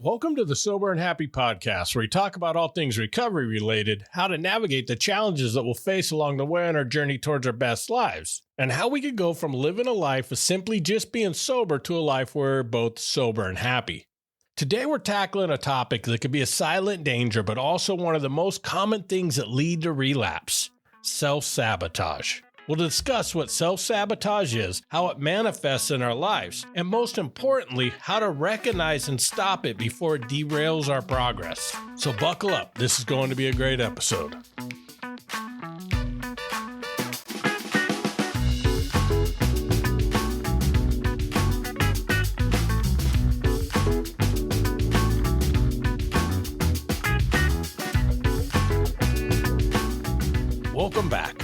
Welcome to the Sober and Happy podcast, where we talk about all things recovery related, how to navigate the challenges that we'll face along the way on our journey towards our best lives, and how we could go from living a life of simply just being sober to a life where we're both sober and happy. Today we're tackling a topic that could be a silent danger, but also one of the most common things that lead to relapse: self-sabotage. We'll discuss what self-sabotage is, how it manifests in our lives, and most importantly, how to recognize and stop it before it derails our progress. So buckle up, this is going to be a great episode. Welcome back.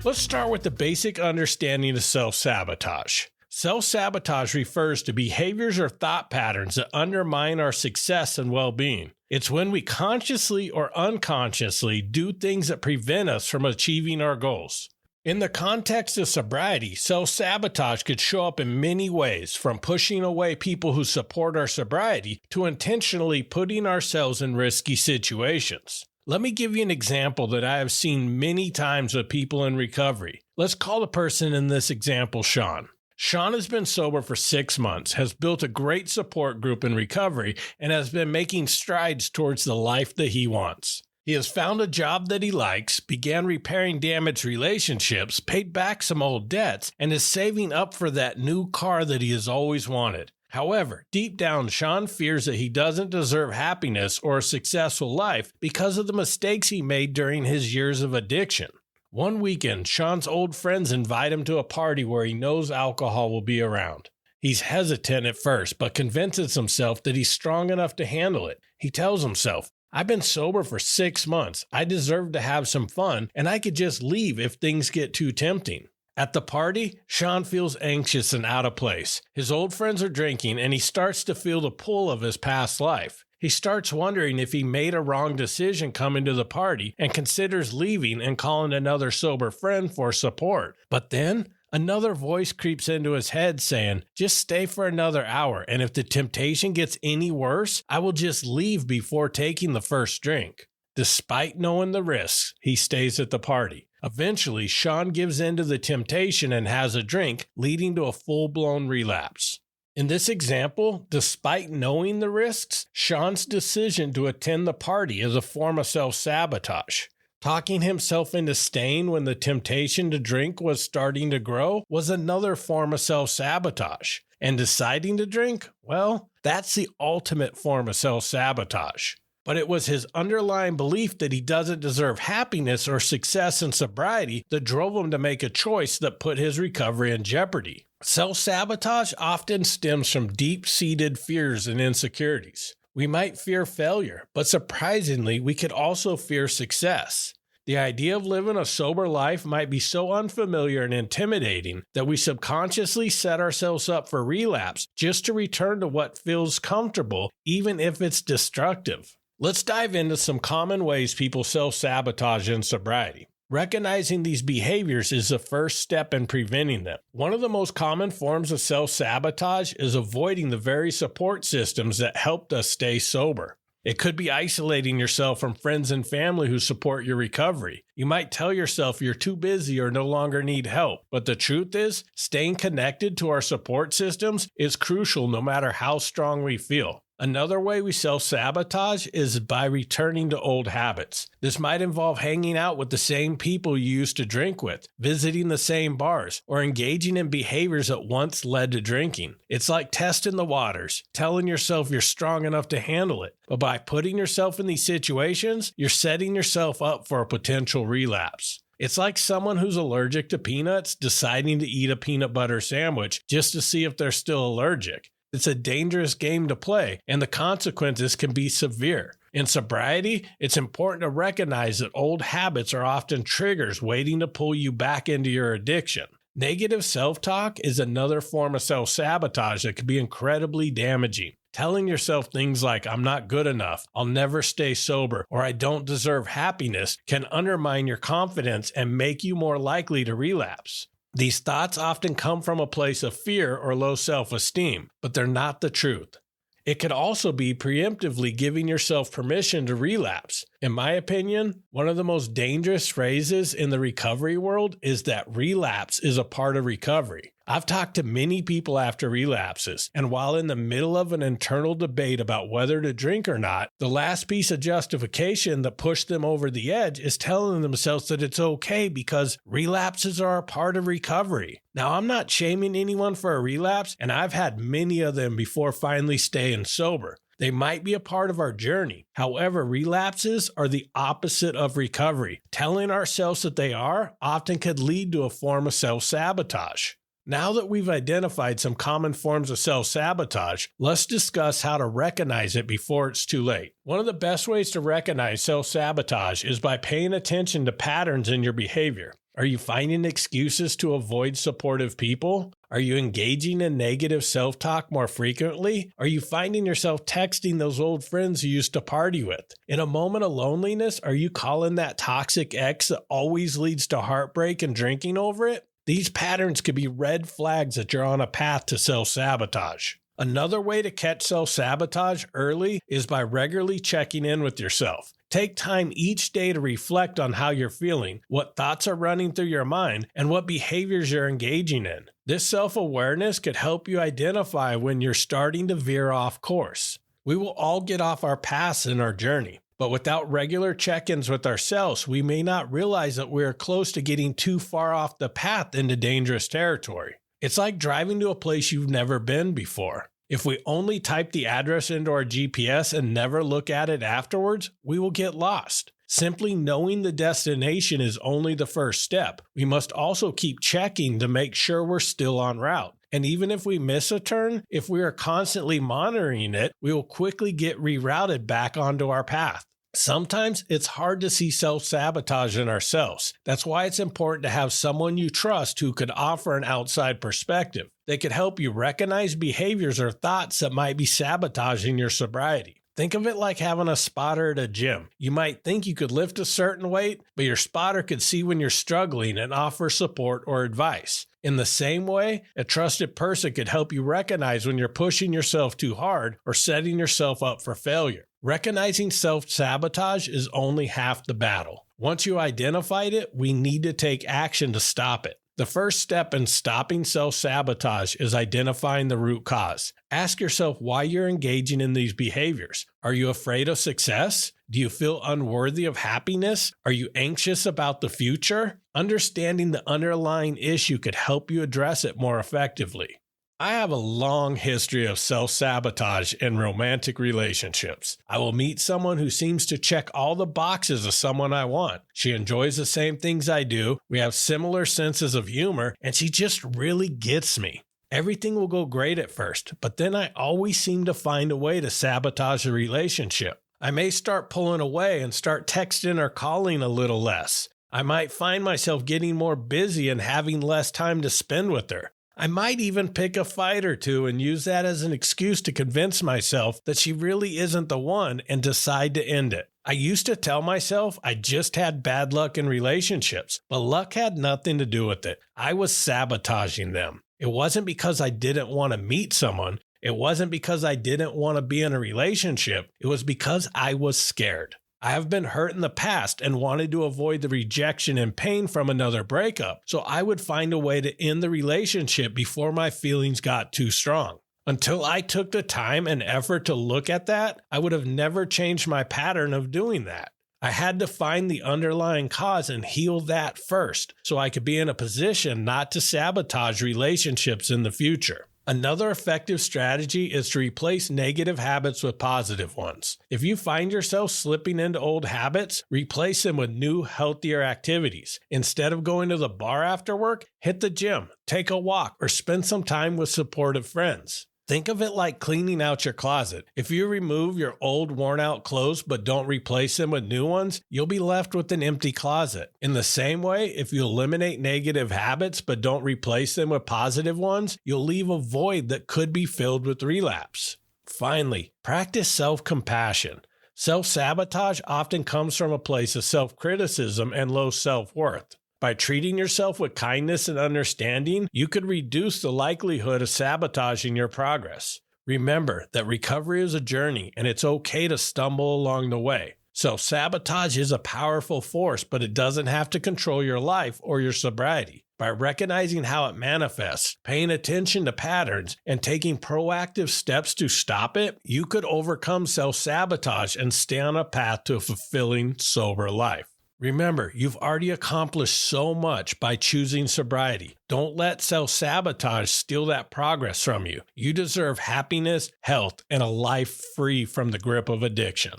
Let's start with the basic understanding of self-sabotage. Self-sabotage refers to behaviors or thought patterns that undermine our success and well-being. It's when we consciously or unconsciously do things that prevent us from achieving our goals. In the context of sobriety, self-sabotage could show up in many ways, from pushing away people who support our sobriety to intentionally putting ourselves in risky situations. Let me give you an example that I have seen many times with people in recovery. Let's call the person in this example Sean. Sean has been sober for 6 months, has built a great support group in recovery, and has been making strides towards the life that he wants. He has found a job that he likes, began repairing damaged relationships, paid back some old debts, and is saving up for that new car that he has always wanted. However, deep down, Sean fears that he doesn't deserve happiness or a successful life because of the mistakes he made during his years of addiction. One weekend, Sean's old friends invite him to a party where he knows alcohol will be around. He's hesitant at first, but convinces himself that he's strong enough to handle it. He tells himself, "I've been sober for 6 months. I deserve to have some fun, and I could just leave if things get too tempting." At the party, Sean feels anxious and out of place. His old friends are drinking, and he starts to feel the pull of his past life. He starts wondering if he made a wrong decision coming to the party and considers leaving and calling another sober friend for support. But then, another voice creeps into his head saying, "Just stay for another hour, and if the temptation gets any worse, I will just leave before taking the first drink." Despite knowing the risks, he stays at the party. Eventually, Sean gives in to the temptation and has a drink, leading to a full-blown relapse. In this example, despite knowing the risks, Sean's decision to attend the party is a form of self-sabotage. Talking himself into staying when the temptation to drink was starting to grow was another form of self-sabotage. And deciding to drink, well, that's the ultimate form of self-sabotage. But it was his underlying belief that he doesn't deserve happiness or success in sobriety that drove him to make a choice that put his recovery in jeopardy. Self-sabotage often stems from deep-seated fears and insecurities. We might fear failure, but surprisingly, we could also fear success. The idea of living a sober life might be so unfamiliar and intimidating that we subconsciously set ourselves up for relapse just to return to what feels comfortable, even if it's destructive. Let's dive into some common ways people self-sabotage in sobriety. Recognizing these behaviors is the first step in preventing them. One of the most common forms of self-sabotage is avoiding the very support systems that helped us stay sober. It could be isolating yourself from friends and family who support your recovery. You might tell yourself you're too busy or no longer need help, but the truth is, staying connected to our support systems is crucial no matter how strong we feel. Another way we self-sabotage is by returning to old habits. This might involve hanging out with the same people you used to drink with, visiting the same bars, or engaging in behaviors that once led to drinking. It's like testing the waters, telling yourself you're strong enough to handle it. But by putting yourself in these situations, you're setting yourself up for a potential relapse. It's like someone who's allergic to peanuts deciding to eat a peanut butter sandwich just to see if they're still allergic. It's a dangerous game to play, and the consequences can be severe. In sobriety, it's important to recognize that old habits are often triggers waiting to pull you back into your addiction. Negative self-talk is another form of self-sabotage that can be incredibly damaging. Telling yourself things like, "I'm not good enough, I'll never stay sober," or "I don't deserve happiness" can undermine your confidence and make you more likely to relapse. These thoughts often come from a place of fear or low self-esteem, but they're not the truth. It could also be preemptively giving yourself permission to relapse. In my opinion, one of the most dangerous phrases in the recovery world is that relapse is a part of recovery. I've talked to many people after relapses, and while in the middle of an internal debate about whether to drink or not, the last piece of justification that pushed them over the edge is telling themselves that it's okay because relapses are a part of recovery. Now, I'm not shaming anyone for a relapse, and I've had many of them before finally staying sober. They might be a part of our journey. However, relapses are the opposite of recovery. Telling ourselves that they are often could lead to a form of self-sabotage. Now that we've identified some common forms of self-sabotage, let's discuss how to recognize it before it's too late. One of the best ways to recognize self-sabotage is by paying attention to patterns in your behavior. Are you finding excuses to avoid supportive people? Are you engaging in negative self-talk more frequently? Are you finding yourself texting those old friends you used to party with? In a moment of loneliness, are you calling that toxic ex that always leads to heartbreak and drinking over it? These patterns could be red flags that you're on a path to self-sabotage. Another way to catch self-sabotage early is by regularly checking in with yourself. Take time each day to reflect on how you're feeling, what thoughts are running through your mind, and what behaviors you're engaging in. This self-awareness could help you identify when you're starting to veer off course. We will all get off our paths in our journey, but without regular check-ins with ourselves, we may not realize that we are close to getting too far off the path into dangerous territory. It's like driving to a place you've never been before. If we only type the address into our GPS and never look at it afterwards, we will get lost. Simply knowing the destination is only the first step. We must also keep checking to make sure we're still en route. And even if we miss a turn, if we are constantly monitoring it, we will quickly get rerouted back onto our path. Sometimes it's hard to see self-sabotage in ourselves. That's why it's important to have someone you trust who could offer an outside perspective. They could help you recognize behaviors or thoughts that might be sabotaging your sobriety. Think of it like having a spotter at a gym. You might think you could lift a certain weight, but your spotter could see when you're struggling and offer support or advice. In the same way, a trusted person could help you recognize when you're pushing yourself too hard or setting yourself up for failure. Recognizing self-sabotage is only half the battle. Once you identified it, we need to take action to stop it. The first step in stopping self-sabotage is identifying the root cause. Ask yourself why you're engaging in these behaviors. Are you afraid of success? Do you feel unworthy of happiness? Are you anxious about the future? Understanding the underlying issue could help you address it more effectively. I have a long history of self-sabotage in romantic relationships. I will meet someone who seems to check all the boxes of someone I want. She enjoys the same things I do, we have similar senses of humor, and she just really gets me. Everything will go great at first, but then I always seem to find a way to sabotage the relationship. I may start pulling away and start texting or calling a little less. I might find myself getting more busy and having less time to spend with her. I might even pick a fight or two and use that as an excuse to convince myself that she really isn't the one and decide to end it. I used to tell myself I just had bad luck in relationships, but luck had nothing to do with it. I was sabotaging them. It wasn't because I didn't want to meet someone. It wasn't because I didn't want to be in a relationship. It was because I was scared. I have been hurt in the past and wanted to avoid the rejection and pain from another breakup, so I would find a way to end the relationship before my feelings got too strong. Until I took the time and effort to look at that, I would have never changed my pattern of doing that. I had to find the underlying cause and heal that first, so I could be in a position not to sabotage relationships in the future. Another effective strategy is to replace negative habits with positive ones. If you find yourself slipping into old habits, replace them with new, healthier activities. Instead of going to the bar after work, hit the gym, take a walk, or spend some time with supportive friends. Think of it like cleaning out your closet. If you remove your old worn-out clothes but don't replace them with new ones, you'll be left with an empty closet. In the same way, if you eliminate negative habits but don't replace them with positive ones, you'll leave a void that could be filled with relapse. Finally, practice self-compassion. Self-sabotage often comes from a place of self-criticism and low self-worth. By treating yourself with kindness and understanding, you could reduce the likelihood of sabotaging your progress. Remember that recovery is a journey and it's okay to stumble along the way. Self-sabotage is a powerful force, but it doesn't have to control your life or your sobriety. By recognizing how it manifests, paying attention to patterns, and taking proactive steps to stop it, you could overcome self-sabotage and stay on a path to a fulfilling, sober life. Remember, you've already accomplished so much by choosing sobriety. Don't let self-sabotage steal that progress from you. You deserve happiness, health, and a life free from the grip of addiction.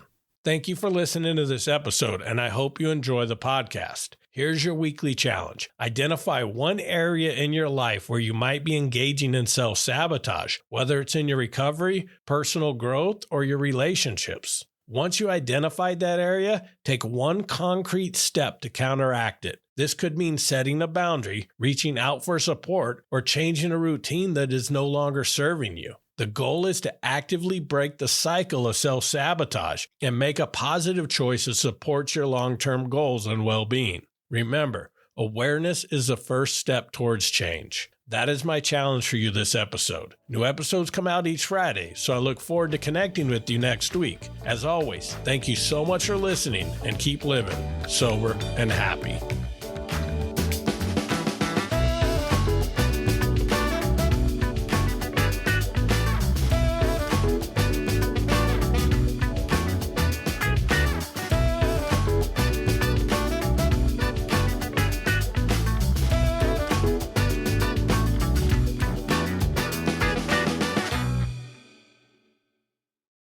Thank you for listening to this episode, and I hope you enjoy the podcast. Here's your weekly challenge. Identify one area in your life where you might be engaging in self-sabotage, whether it's in your recovery, personal growth, or your relationships. Once you identified that area, take one concrete step to counteract it. This could mean setting a boundary, reaching out for support, or changing a routine that is no longer serving you. The goal is to actively break the cycle of self-sabotage and make a positive choice that supports your long-term goals and well-being. Remember, awareness is the first step towards change. That is my challenge for you this episode. New episodes come out each Friday, so I look forward to connecting with you next week. As always, thank you so much for listening and keep living sober and happy.